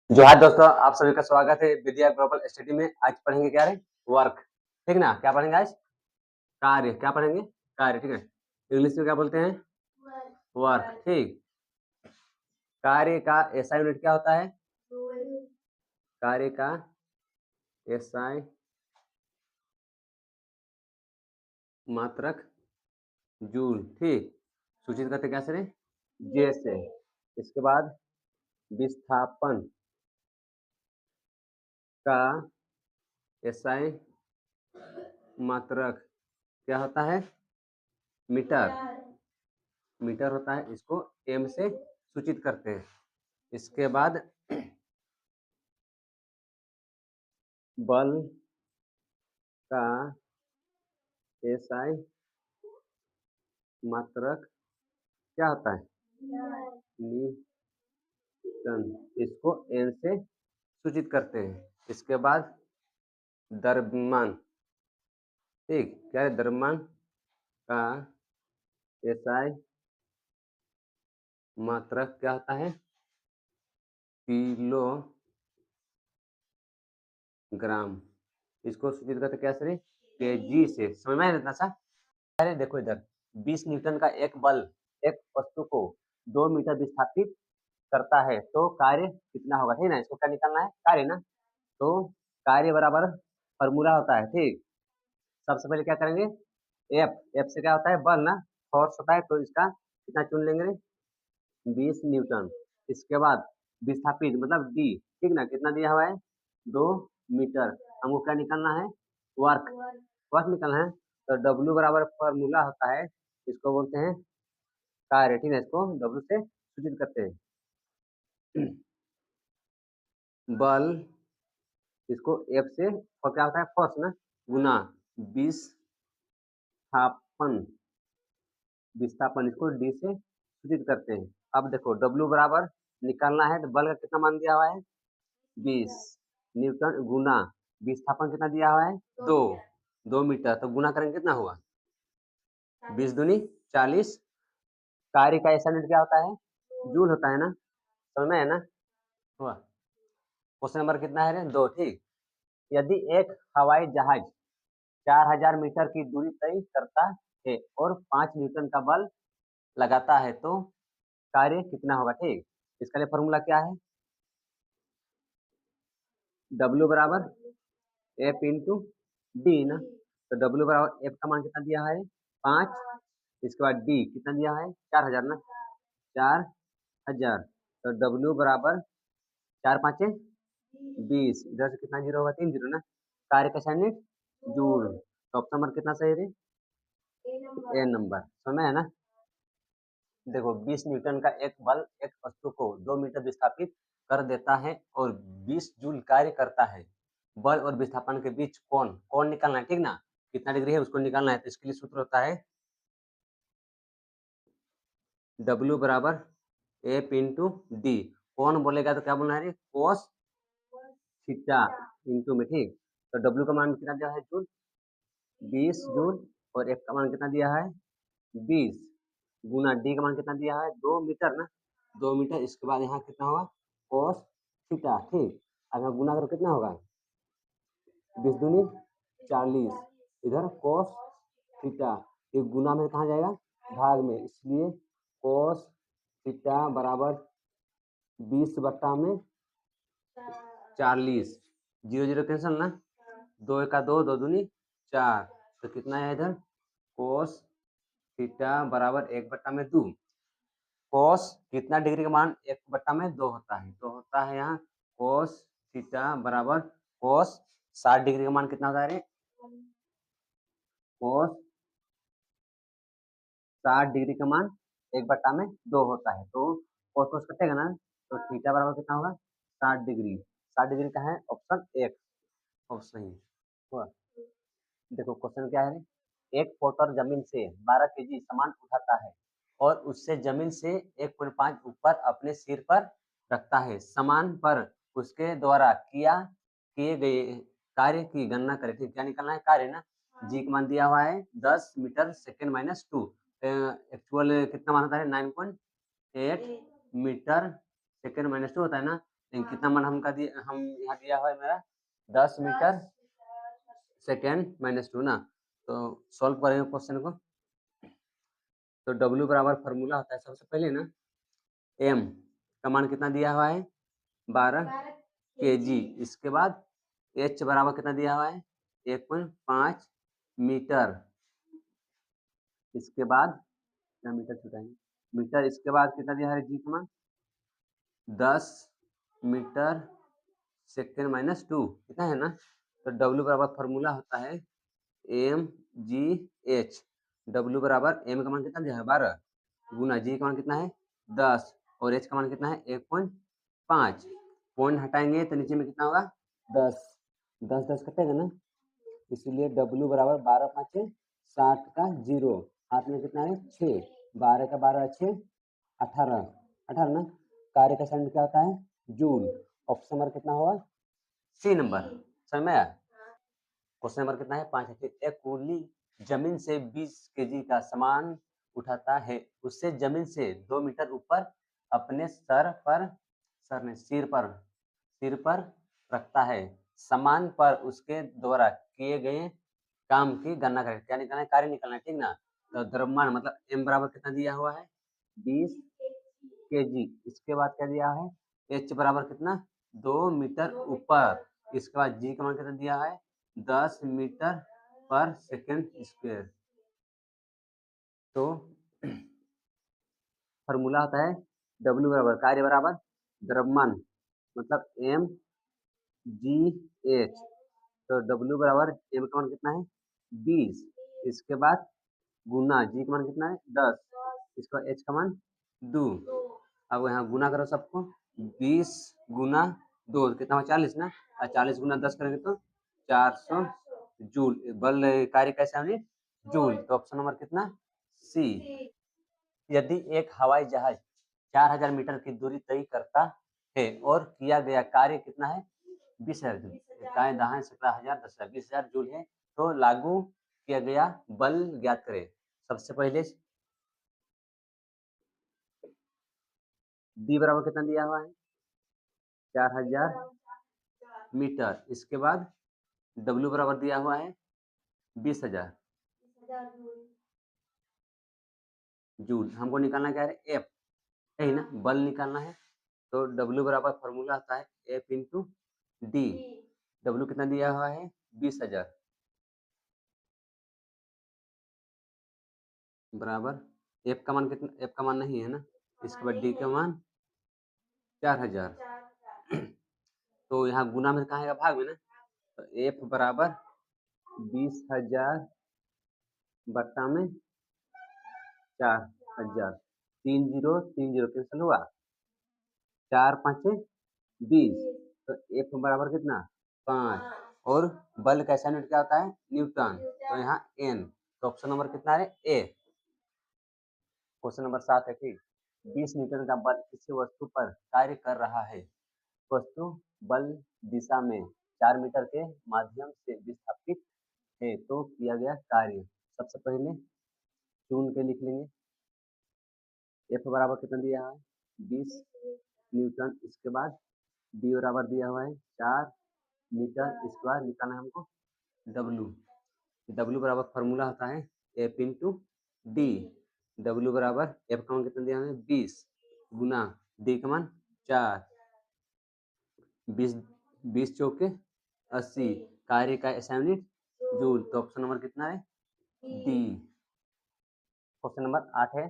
जोहार दोस्तों, आप सभी का स्वागत है विद्या ग्लोबल स्टडी में। आज पढ़ेंगे क्या रे? वर्क। ठीक ना? क्या पढ़ेंगे आज? कार्य। क्या पढ़ेंगे? कार्य। ठीक है। इंग्लिश में क्या बोलते हैं? वर्क। ठीक। कार्य का एसआई यूनिट क्या होता है? कार्य का एसआई मात्रक जूल। ठीक। सूचित करते कैसे रे? जे से। इसके बाद विस्थापन का एसआई मात्रक क्या होता है? मीटर। मीटर होता है, इसको एम से सूचित करते हैं। इसके बाद बल का एसआई मात्रक क्या होता है? न्यूटन। इसको एन से सूचित करते हैं। इसके बाद द्रव्यमान। ठीक। क्या है? द्रव्यमान का एसआई मात्रक क्या होता है? किलोग्राम। इसको सूचित करते कैसे रे? केजी से। समझ में आया इतना सा? अरे देखो इधर, 20 न्यूटन का एक बल एक वस्तु को 2 मीटर विस्थापित करता है तो कार्य कितना होगा? ठीक ना? इसको क्या निकालना है? कार्य ना। तो कार्य बराबर फॉर्मूला होता है। ठीक। सबसे पहले क्या करेंगे? एफ। एफ से क्या होता है? बल ना। फोर्स होता है, तो इसका कितना चुन लेंगे? 20 न्यूटन। इसके बाद विस्थापित मतलब डी। ठीक ना? कितना दिया हुआ है? 2 मीटर। हमको क्या निकालना है? वर्क। वर्क निकालना है। तो डब्ल्यू बराबर फॉर्मूला होता है, इसको बोलते हैं कार्य। ठीक है। इसको डब्ल्यू से सूचित करते हैं। बल, इसको एफ से, और क्या होता है? फोर्स ना, गुना विस्थापन। विस्थापन इसको डी से सूचित करते हैं। अब देखो डब्ल्यू बराबर निकालना है, तो बल का कितना मान दिया हुआ है? 20 न्यूटन गुना विस्थापन कितना दिया हुआ है? 2 मीटर। तो गुना करेंगे कितना हुआ? 20 दूनी 40। कार्य का ऐसा यूनिट क्या होता है? जूल होता है ना। समझ में है ना? हुआ। क्वेश्चन नंबर कितना है रे? 2। ठीक। यदि एक हवाई जहाज 4000 मीटर की दूरी तय करता है और 5 न्यूटन का बल लगाता है तो कार्य कितना होगा? ठीक। इसका लिए फॉर्मूला क्या है? W बराबर एफ इंटू डी ना। तो W बराबर एफ का मान कितना दिया है? 5। इसके बाद डी कितना दिया है? 4000 ना। 4000। तो W बराबर 4 पाँचे 20। इधर से कितना जीरो होगा? 3 जीरो ना। कार्य का यूनिट जूल। तो ऑप्शन नंबर कितना सही है? ए नंबर। समझ में है ना? देखो 20 न्यूटन का एक बल एक वस्तु को 2 मीटर विस्थापित कर देता है और 20 जूल कार्य करता है। बल और विस्थापन के बीच कोण, कोण निकालना है। ठीक ना? कितना डिग्री है उसको निकालना है। तो इसके लिए सूत्र होता है W बराबर एफ इंटू डी। कोण बोलेगा तो क्या बोलना है? कोस थीटा इंटू में। ठीक। तो W का मान कितना दिया है? Joule, 20 joule. और एफ का मान कितना दिया है? 20 गुना डी का मान कितना दिया है? 2 मीटर ना। 2 मीटर। इसके बाद यहाँ कितना होगा? Cos theta. ठीक। अगर गुना करो कितना होगा? 20 दूनी 40। इधर कोस थीटा, ये गुना में कहाँ जाएगा? भाग में। इसलिए कोस थीटा बराबर 20 बट्टा में 40। 0 0 कैंसल ना। 2 का 2, 2 दूनी 4। तो कितना है इधर? कोस थीटा बराबर 1 बट्टा में 2। कोस कितना डिग्री का मान 1 बट्टा में 2 होता है? तो होता है यहाँ कोस थीटा बराबर कोस 60 डिग्री का मान कितना होता है? कोस 60 डिग्री का मान 1 बट्टा में 2 होता है। तो कोस कोस कटेगा ना। तो थीटा बराबर कितना होगा? 60 डिग्री। 60 डिग्री का है ऑप्शन 1। ऑप्शन सही हुआ। देखो क्वेश्चन क्या है? एक पोटर जमीन से 12 केजी सामान उठाता है और उससे जमीन से 1.5 ऊपर अपने सिर पर रखता है। सामान पर उसके द्वारा किए गए कार्य की गणना करें। ठीक। क्या निकालना है? कार्य ना। जी का मान दिया हुआ है 10 मीटर सेकेंड माइनस 2। एक्चुअल कितना मान होता है? 9.8 मीटर सेकेंड माइनस 2 होता है ना। कितना मान हम यहाँ दिया हुआ है मेरा 10 मीटर सेकेंड माइनस 2 ना। तो सॉल्व करेंगे क्वेश्चन को। तो W बराबर फॉर्मूला होता है सबसे पहले ना, M का मान कितना दिया हुआ है 12 kg। इसके बाद H बराबर कितना दिया हुआ है 1.5 मीटर। इसके बाद क्या मीटर छुटाएंगे मीटर। इसके बाद कितना दिया है G का मान 10 मीटर सेकेंड माइनस 2 कितना है ना। तो W बराबर फॉर्मूला होता है mgh। W बराबर M का मान कितना दिया है 12 गुना G का मान कितना है 10 और H का मान कितना है 1.5। पॉइंट हटाएंगे तो नीचे में कितना होगा 10 10 10 कटेगा ना, इसलिए W बराबर 12 5 60 का 0, हाथ में कितना है 6, 12 का 12 6 18 18 ना। कार्य का संबंध क्या होता है जूल। ऑप्शन नंबर कितना होगा C नंबर। समझ में आया। क्वेश्चन नंबर कितना है 5 है। एक कुली जमीन से 20 kg का सामान उठाता है, उससे जमीन से 2 मीटर ऊपर अपने सिर पर रखता है। सामान पर उसके द्वारा किए गए काम की गणना करें। क्या निकालना है कार्य निकालना है, ठीक ना। तो द्रव्यमान मतलब M बराबर कितना दिया हुआ है 20 kg। इसके बाद क्या दिया है H बराबर कितना 2 मीटर ऊपर। इसके बाद G का मान कितना दिया है 10 मीटर पर सेकेंड स्क्वायर। तो फॉर्मूला होता है W बराबर कार्य बराबर द्रव्यमान मतलब mgh। तो W बराबर M का मान कितना है 20। इसके बाद गुना G का मान कितना है 10। इसका H का मान 2। अब यहाँ गुना करो सबको 20 गुना 2 कितना हुआ 40 ना, और 40 गुना 10 करेंगे तो 400 जूल। बल कार्य कैसे होंगे जूल। तो ऑप्शन नंबर कितना C। यदि एक हवाई जहाज 4000 मीटर की दूरी तय करता है और किया गया कार्य कितना है 20,000 जूल, दाएं 17,000 10,000 20,000 जूल है, तो लागू किया गया बल ज्ञात करें। सबसे पहले D बराबर कितना दिया हुआ है 4000 मीटर। इसके बाद W बराबर दिया हुआ है 20,000 जूल। हमको निकालना क्या है F, यही ना बल निकालना है। तो W बराबर फॉर्मूला आता है F इंटू D। W कितना दिया हुआ है 20,000 बराबर F का मान कितना, F का मान नहीं है ना, इसके बाद D का मान 4000। तो यहाँ गुना में कहाँ है भाग में ना, तो F बराबर 20,000 बट्टा में 4,000। 3 0 3 0 कैंसिल हुआ, 4 5 20। तो F बराबर कितना 5। और बल का यूनिट क्या होता है न्यूटन, तो यहाँ N। तो ऑप्शन नंबर कितना है A। क्वेश्चन नंबर 7 है कि 20 न्यूटन का बल किसी वस्तु पर कार्य कर रहा है। वस्तु बल दिशा में 4 मीटर के माध्यम से विस्थापित है, तो किया गया कार्य। सबसे पहले चुन के लिख लेंगे। F बराबर कितना दिया है 20 न्यूटन। इसके बाद D बराबर दिया हुआ है 4 मीटर। इसके बाद निकालना है हमको W। W बराबर फॉर्मूला होता है F इंटू D। W बराबर F का मान कितना दिया है 20 गुना D का मान 4। 20 चौके 80, कार्य का SI यूनिट जूल। तो ऑप्शन नंबर कितना है D। क्वेश्चन नंबर 8 है।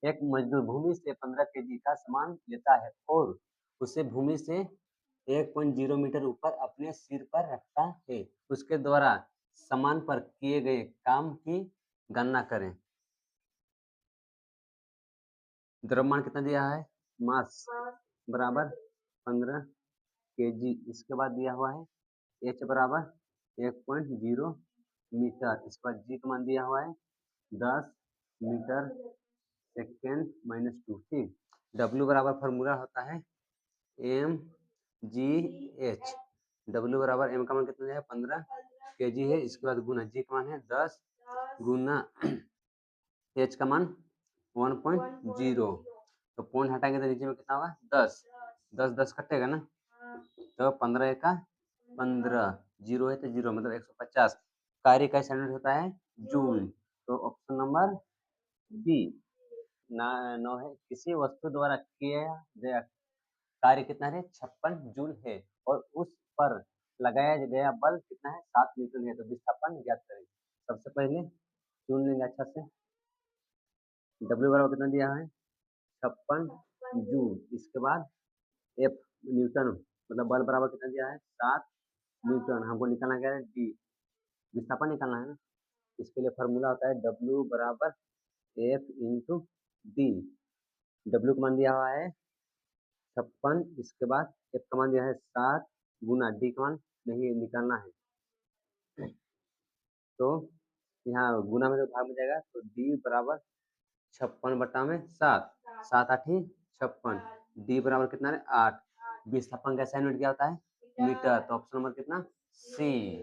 एक मजदूर भूमि से 15 kg का सामान लेता है और उसे भूमि से 1.0 मीटर ऊपर अपने सिर पर रखता है। उसके द्वारा सामान पर किए गए काम की गणना करें। द्रव्यमान कितना दिया है मास बराबर 15 kg। इसके बाद दिया हुआ है H बराबर 1.0 मीटर। इसके बाद G का मान दिया हुआ है 10 मीटर सेकेंड माइनस 2। ठीक। W बराबर फॉर्मूला होता है mgh। W बराबर M का मान कितना है 15 kg है। इसके बाद गुना G का मान है 10 गुना H का मान 1.0। तो पॉइंट हटाएंगे तो नीचे में कितना होगा 10। 10 कटेगा ना, तो 15 एका 15, 0 है तो 0 मतलब 150। कार्य का यूनिट होता है जूल, तो ऑप्शन नंबर बी ना 9 है। किसी वस्तु द्वारा किया गया कार्य कितना है? 56 जूल है और उस पर लगाया गया बल कितना है? 7 न्यूटन है। तो विस्थापन ज्ञात करें। सबसे पहले चुन लेंगे अच्छा से। W बराबर कितना दिया है? 56 जूल। इसके बाद F न्यूटन मतलब बल बराबर कितना दिया है? 7 न्यूटन। हमको निकालना क्या है? D विस्थापन निकालना है ना। इसके लिए फॉर्मूला होता है W बराबर F इंटू डी। W का मान दिया हुआ है 56, इसके बाद F का मान दिया है 7 गुना D का मान नहीं निकालना है। तो यहाँ गुना में तो भाग में जाएगा, तो D बराबर 56 बटा में 7, 7 8 56। D बराबर कितना है? 8। विस्थापन का यूनिट क्या होता है? मीटर। तो ऑप्शन नंबर कितना? सी।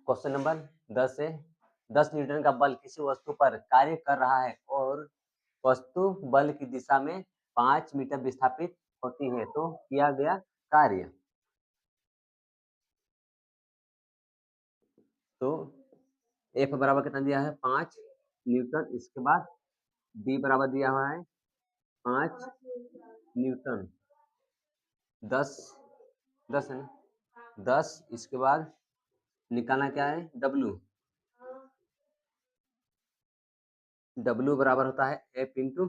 क्वेश्चन नंबर 10 है। 10 न्यूटन का बल किसी वस्तु पर कार्य कर रहा है और वस्तु बल की दिशा में 5 मीटर विस्थापित होती है, तो किया गया कार्य। तो F बराबर कितना दिया है? 5 न्यूटन। इसके बाद D बराबर दिया हुआ है 5 न्यूटन। 10 10 है ना, 10। इसके बाद निकालना क्या है? W बराबर होता है F इंटू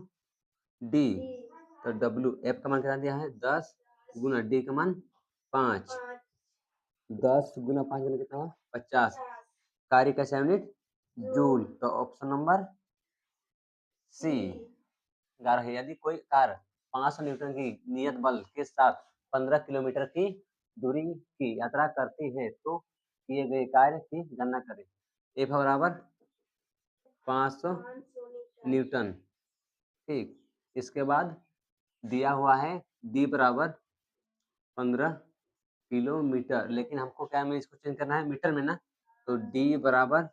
डी। तो W F का मान कितना दिया है? 10 गुना D का मान 5। 10 गुना 5 गुना कितना हुआ? 50। कार्य का यूनिट जूल। तो ऑप्शन नंबर सी 11 है। यदि कोई कार 500 न्यूटन की नियत बल के साथ 15 किलोमीटर की दूरी की यात्रा करती है, तो किए गए कार्य की गणना करें। F बराबर 500 न्यूटन। ठीक, इसके बाद दिया हुआ है D बराबर 15 किलोमीटर, लेकिन हमको क्या में इसको चेंज करना है? मीटर में ना। तो D बराबर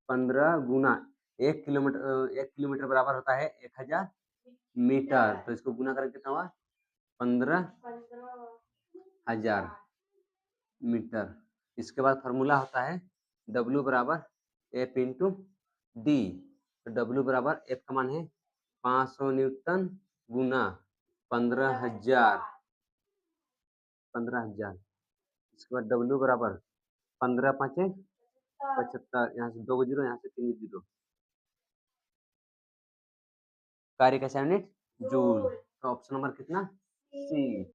15 गुना 1 किलोमीटर। 1 किलोमीटर बराबर होता है 1000 मीटर। तो इसको गुना करके कितना हुआ? 15,000 मीटर। इसके बाद फॉर्मूला होता है W बराबर F इंटू डी। तो W बराबर F का मान है 500 न्यूटन गुना 15,000। 15,000। इसके बाद W बराबर 15 5 75। यहाँ से 2 जीरो, यहाँ से 3 जीरो। कार्य का यूनिट जूल। तो ऑप्शन नंबर कितना? सी।